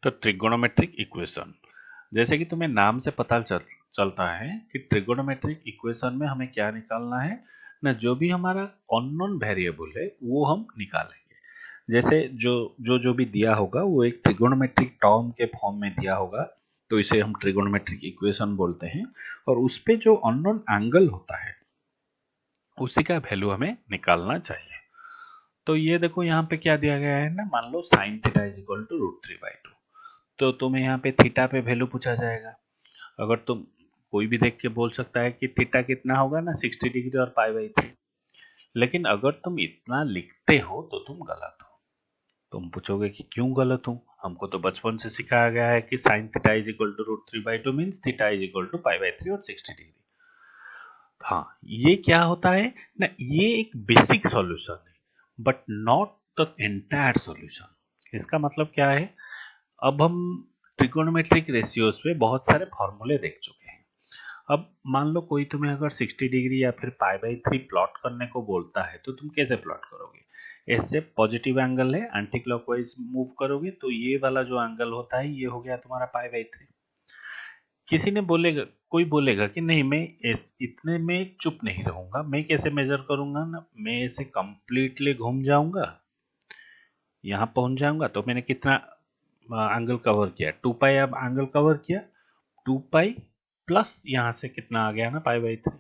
तो trigonometric equation, जैसे कि तुम्हें नाम से पता चलता है कि ट्रिगोनोमेट्रिक इक्वेशन में हमें क्या निकालना है ना, जो भी हमारा अननोन वेरिएबल है वो हम निकालेंगे। जैसे जो जो जो भी दिया होगा वो एक ट्रिगोनोमेट्रिक टर्म के फॉर्म में दिया होगा, तो इसे हम ट्रिगोनोमेट्रिक इक्वेशन बोलते हैं। और उस पे जो अननोन एंगल होता है उसी का वैल्यू हमें निकालना चाहिए। तो ये देखो यहाँ पे क्या दिया गया है ना, मान लो sine theta is equal to √3/2। तो तुम्हें यहाँ पे थीटा पे वैल्यू पूछा जाएगा। अगर तुम कोई भी देख के बोल सकता है कि थीटा कितना होगा ना, 60 डिग्री और π/3। लेकिन अगर तुम इतना लिखते हो तो तुम गलत हो। तुम पूछोगे कि क्यों गलत हूँ, हमको तो बचपन से सिखाया गया है कि sine theta is equal to √3/2 means theta is equal to π/3 और 60 डिग्री। हाँ, ये क्या होता है ना, ये एक बेसिक सॉल्यूशन है but not the entire solution. इसका मतलब क्या है, अब हम ट्रिगोनोमेट्रिक रेशियोज पे बहुत सारे फॉर्मूले देख चुके हैं। अब मान लो कोई तुम्हें अगर 60 डिग्री या फिर π/3 प्लॉट करने को बोलता है तो तुम कैसे प्लॉट करोगे। ऐसे पॉजिटिव एंगल है, एंटी क्लॉकवाइज मूव करोगे तो ये वाला जो एंगल होता है ये हो गया तुम्हारा π/3। किसी ने बोलेगा, कोई बोलेगा कि नहीं मैं इस इतने में चुप नहीं रहूंगा, मैं कैसे मेजर करूंगा ना, मैं ऐसे कंप्लीटली घूम जाऊंगा, यहाँ पहुंच जाऊंगा। तो मैंने कितना एंगल कवर किया, 2π। अब एंगल कवर किया 2π प्लस यहाँ से कितना आ गया ना π/3।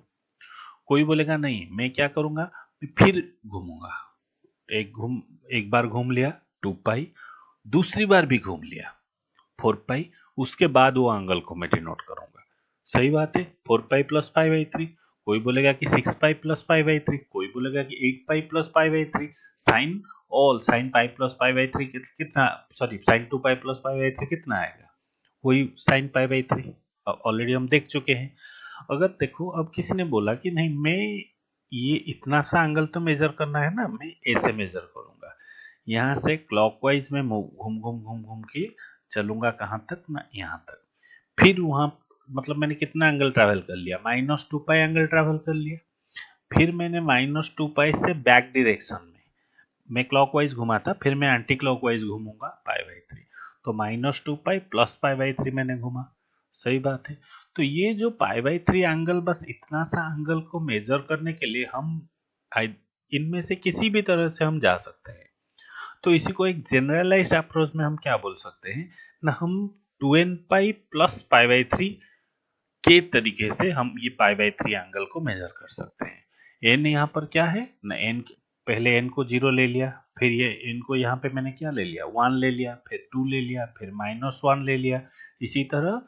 कोई बोलेगा नहीं मैं क्या करूंगा, मैं फिर घूमूंगा, एक बार घूम लिया 2π, दूसरी बार भी घूम लिया 4π, उसके बाद वो एंगल को मैं डिनोट करूंगा। सही बात है, 4π प्लस π/3। कोई बोलेगा कि 6π प्लस π/3, कोई बोलेगा कि 8π plus π/3। Sine sine pi plus π/3 कितना, सॉरी साइन 2π प्लस π/3 कितना आएगा, वही साइन π/3। ऑलरेडी हम देख चुके हैं। अगर देखो अब किसी ने बोला कि नहीं मैं ये इतना सा एंगल तो मेजर करना है ना, मैं ऐसे मेजर करूंगा, यहाँ से क्लॉकवाइज में घूम घूम घूम घूम के चलूंगा कहाँ तक ना, यहाँ तक। फिर वहां मतलब मैंने कितना एंगल ट्रैवल कर लिया, -2π एंगल ट्रैवल कर लिया। फिर मैंने -2π से बैक डायरेक्शन में मैं क्लॉकवाइज घुमा था, फिर मैं एंटी क्लॉकवाइज घूमूंगा π/3। तो -2π प्लस π/3 मैंने घुमा। सही बात है। तो ये जो π/3 एंगल, बस इतना सा एंगल को मेजर करने के लिए हम इनमें से किसी भी तरह से हम जा सकते हैं। तो इसी को एक जनरलाइज्ड अप्रोच में हम क्या बोल सकते हैं ना, हम 2nπ प्लस π/3 के तरीके से हम ये π/3 एंगल को मेजर कर सकते हैं। n यहाँ पर क्या है ना, n पहले n को 0 ले लिया, फिर ये n को यहाँ पे मैंने क्या ले लिया 1 ले लिया, फिर 2 ले लिया, फिर -1 ले लिया। इसी तरह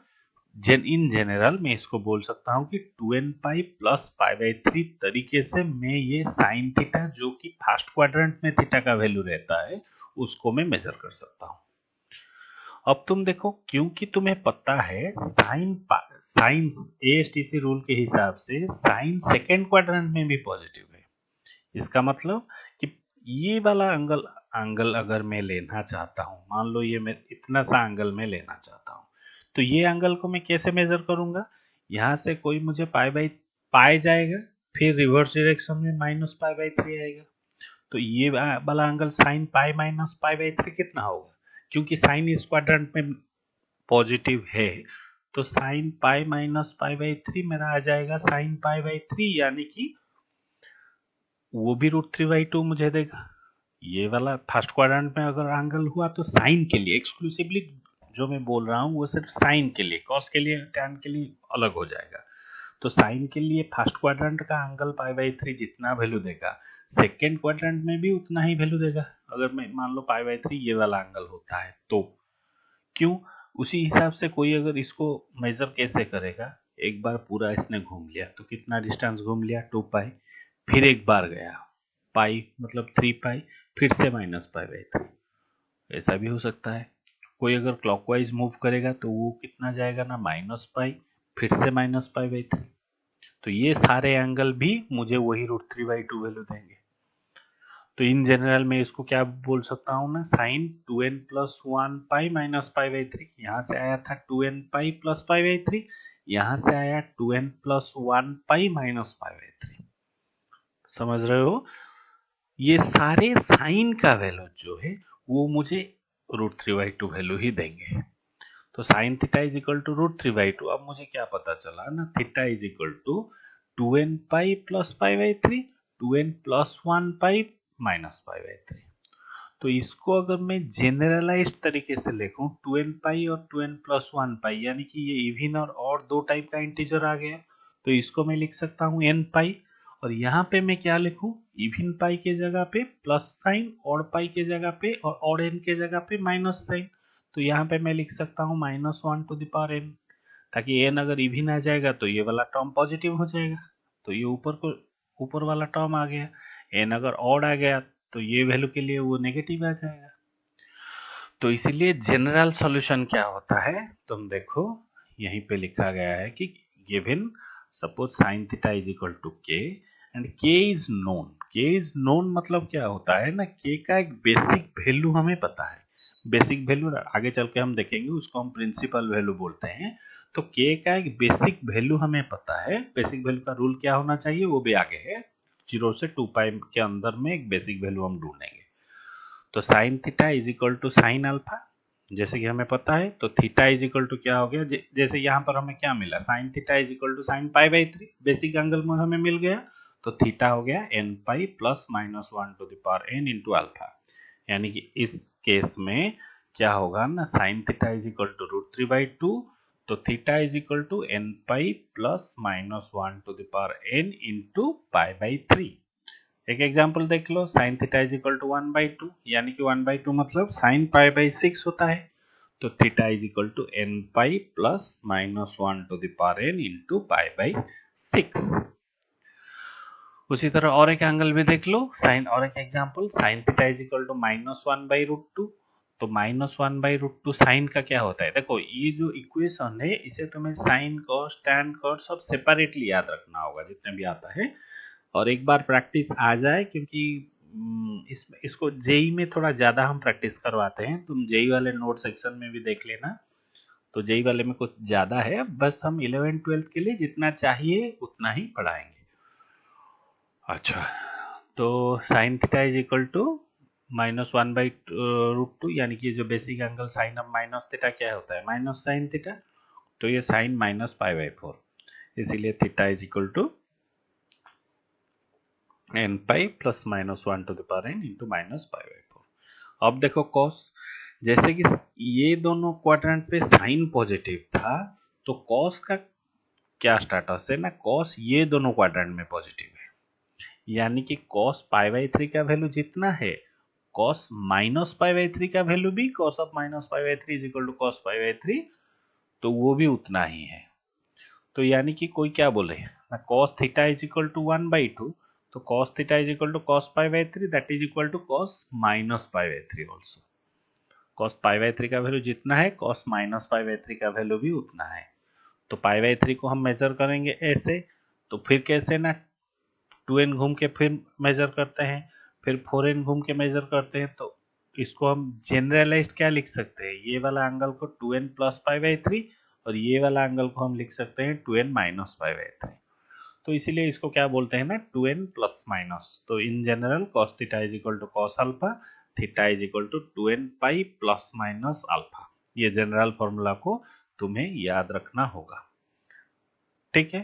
इन जनरल मैं इसको बोल सकता हूँ कि 2nπ प्लस π/3 तरीके से मैं ये साइन थीटा जो कि फर्स्ट क्वाड्रेंट में थीटा का वैल्यू रहता है उसको मैं मेजर कर सकता हूँ। अब तुम देखो, क्योंकि तुम्हें पता है साइन एएसटीसी रूल के हिसाब से साइन सेकेंड क्वाड्रेंट में भी पॉजिटिव है। इसका मतलब कि ये वाला एंगल एंगल अगर मैं लेना चाहता हूं, मान लो ये मैं इतना सा एंगल में लेना चाहता हूं, तो ये एंगल को मैं कैसे मेजर करूंगा, यहां से कोई मुझे पाई जाएगा, फिर रिवर्स डायरेक्शन में -π/3 आएगा। तो ये वाला एंगल साइन पाई माइनस π/3 कितना होगा, क्योंकि साइन इस क्वाड्रेंट में पॉजिटिव है, तो साइन पाई माइनस π/3 मेरा आ जाएगा साइन π/3, यानी कि वो भी √3/2 मुझे देगा। ये वाला फर्स्ट क्वाड्रेंट में अगर एंगल हुआ तो साइन के लिए एक्सक्लूसिवली जो मैं बोल रहा हूँ वो सिर्फ साइन के लिए, कॉस के लिए टैन के लिए अलग हो जाएगा। तो साइन के लिए फर्स्ट क्वाड्रेंट का एंगल π/3 जितना वैल्यू देगा, सेकेंड क्वाड्रेंट में भी उतना ही वैल्यू देगा। अगर मैं मान लो π/3 ये वाला एंगल होता है तो क्यों, उसी हिसाब से कोई अगर इसको मेजर कैसे करेगा, एक बार पूरा इसने घूम लिया तो कितना डिस्टेंस घूम लिया 2π, फिर एक बार गया पाई मतलब 3π, फिर से -π/3। ऐसा भी हो सकता है। कोई अगर क्लॉकवाइज मूव करेगा तो वो कितना जाएगा ना -π, फिर से -π/3। तो ये सारे एंगल भी मुझे वही √3/2 वैल्यू देंगे। तो इन जनरल में इसको क्या बोल सकता हूँ ना, साइन 2n प्लस 1π माइनस π/3। यहाँ से आया था 2nπ प्लस π/3, यहाँ से आया 2n प्लस 1π माइनस π/3। समझ रहे हो, ये सारे साइन का वैल्यू जो है वो मुझे √3/2 वैल्यू ही देंगे। तो sine theta is equal to √3/2। अब मुझे क्या पता चला ना, theta is equal to 2n pi plus पाई/3, 2n प्लस 1 पाई माइनस पाई/3। तो इसको अगर मैं जेनरलाइज तरीके से लिखूं, 2n पाई और 2n प्लस 1 पाई, यानी कि ये इवन और दो टाइप का इंटीजर आ गया, तो इसको मैं लिख सकता हूं n पाई। और यहाँ पे मैं क्या लिखूं, इवन पाई के जगह पे प्लस साइन, ऑड पाई के जगह पे और ऑड n के जगह पे माइनस साइन। तो यहाँ पे मैं लिख सकता हूँ -1n, ताकि n अगर इवन आ जाएगा तो ये वाला टर्म पॉजिटिव हो जाएगा, तो ये ऊपर वाला टर्म आ गया। n अगर ऑड आ गया तो ये वैल्यू के लिए वो नेगेटिव आ जाएगा। तो इसीलिए जनरल सॉल्यूशन क्या होता है, तुम देखो यहीं पे लिखा गया है कि given suppose sin theta is equal to k and k is known. k is known मतलब क्या होता है ना, k का एक बेसिक वैल्यू हमें पता है। बेसिक वैल्यू आगे चल के हम देखेंगे, उसको हम प्रिंसिपल वैल्यू बोलते हैं। तो k का एक बेसिक वैल्यू हमें पता है। बेसिक वैल्यू का रूल क्या होना चाहिए वो भी आगे है, 0 से 2 पाई के अंदर में एक बेसिक वैल्यू हम ढूंढेंगे। तो sine theta is equal to sine alpha, जैसे कि हमें पता है। तो थीटा इज इक्वल टू क्या हो गया, जैसे यहाँ पर हमें क्या मिला, sine theta is equal to sine पाई/3, बेसिक एंगल में हमें मिल गया। तो थीटा हो गया n pi plus minus 1 to the power n into alpha. यानी कि इस केस में क्या होगा ना, sine theta is equal to √3/2, तो theta is equal to n pi plus minus 1 to the power n into पाई/3। एक एग्जांपल देख लो, sin theta is equal to 1/2, यानी कि 1/2 मतलब sin पाई/6 होता है। तो theta is equal to n pi plus minus 1 to the power n into पाई/6। उसी तरह और एक एंगल भी देख लो, साइन और एक example, sin theta is equal to -1/√2। तो -1/√2 साइन का क्या होता है, देखो ये जो इक्वेशन है इसे तुम्हें साइन कॉस टैन कॉस सब सेपरेटली याद रखना होगा जितने भी आता है। और एक बार प्रैक्टिस आ जाए, क्योंकि इसको जेई में थोड़ा ज़्यादा हम प्रैक्टिस करवाते हैं, तुम जेई वाले नोट सेक्शन में भी देख लेना। तो जेई वाले में कुछ ज़्यादा है, बस हम 11th-12th के लिए जितना चाहिए उतना ही पढ़ाएंगे। अच्छा, तो sine theta is equal to -1/√2, यानी कि जो basic angle sine of minus theta क्या होता है, माइनस साइन थीटा। तो ये साइन माइनस पाई/4, इसीलिए theta is equal to n pi plus minus 1 to the power n into minus pi. अब देखो कॉस, जैसे कि ये दोनों क्वाड्रेंट पे साइन पॉजिटिव था, तो कॉस का क्या स्टेटस है ना, कॉस ये दोनों क्वाड्रेंट में पॉजिटिव है, यानी कि कॉस पाई/3 का वैल्यू जितना है, कॉस माइनस पाई/3 का वैल्यू भी cos of minus pi is equal to cos pi, तो वो भी उतना ही है। तो यानी कि कोई क्या बोले ना, cos theta is equal to 1/2, तो cos theta is equal to cos pi/3, that is equal to cos minus pi/3 also। cos pi/3 का वैल्यू जितना है, cos minus pi/3 का वैल्यू भी उतना है। तो pi/3 को हम मेजर करेंगे ऐसे, तो फिर कैसे ना, 2n घूम के फिर मेजर करते हैं, फिर 4n घूम के मेजर करते हैं। तो इसको हम जनरलाइज्ड क्या लिख सकते हैं, ये वाला एंगल को 2n प्लस pi/3 और ये वाला एंगल को हम लिख सकते हैं 2n माइनस pi/3। तो इसीलिए इसको क्या बोलते हैं ना, 2n प्लस माइनस। तो in general cos theta is equal to cos alpha, theta is equal to 2n pi plus minus alpha. ये जनरल फॉर्मूला को तुम्हें याद रखना होगा, ठीक है।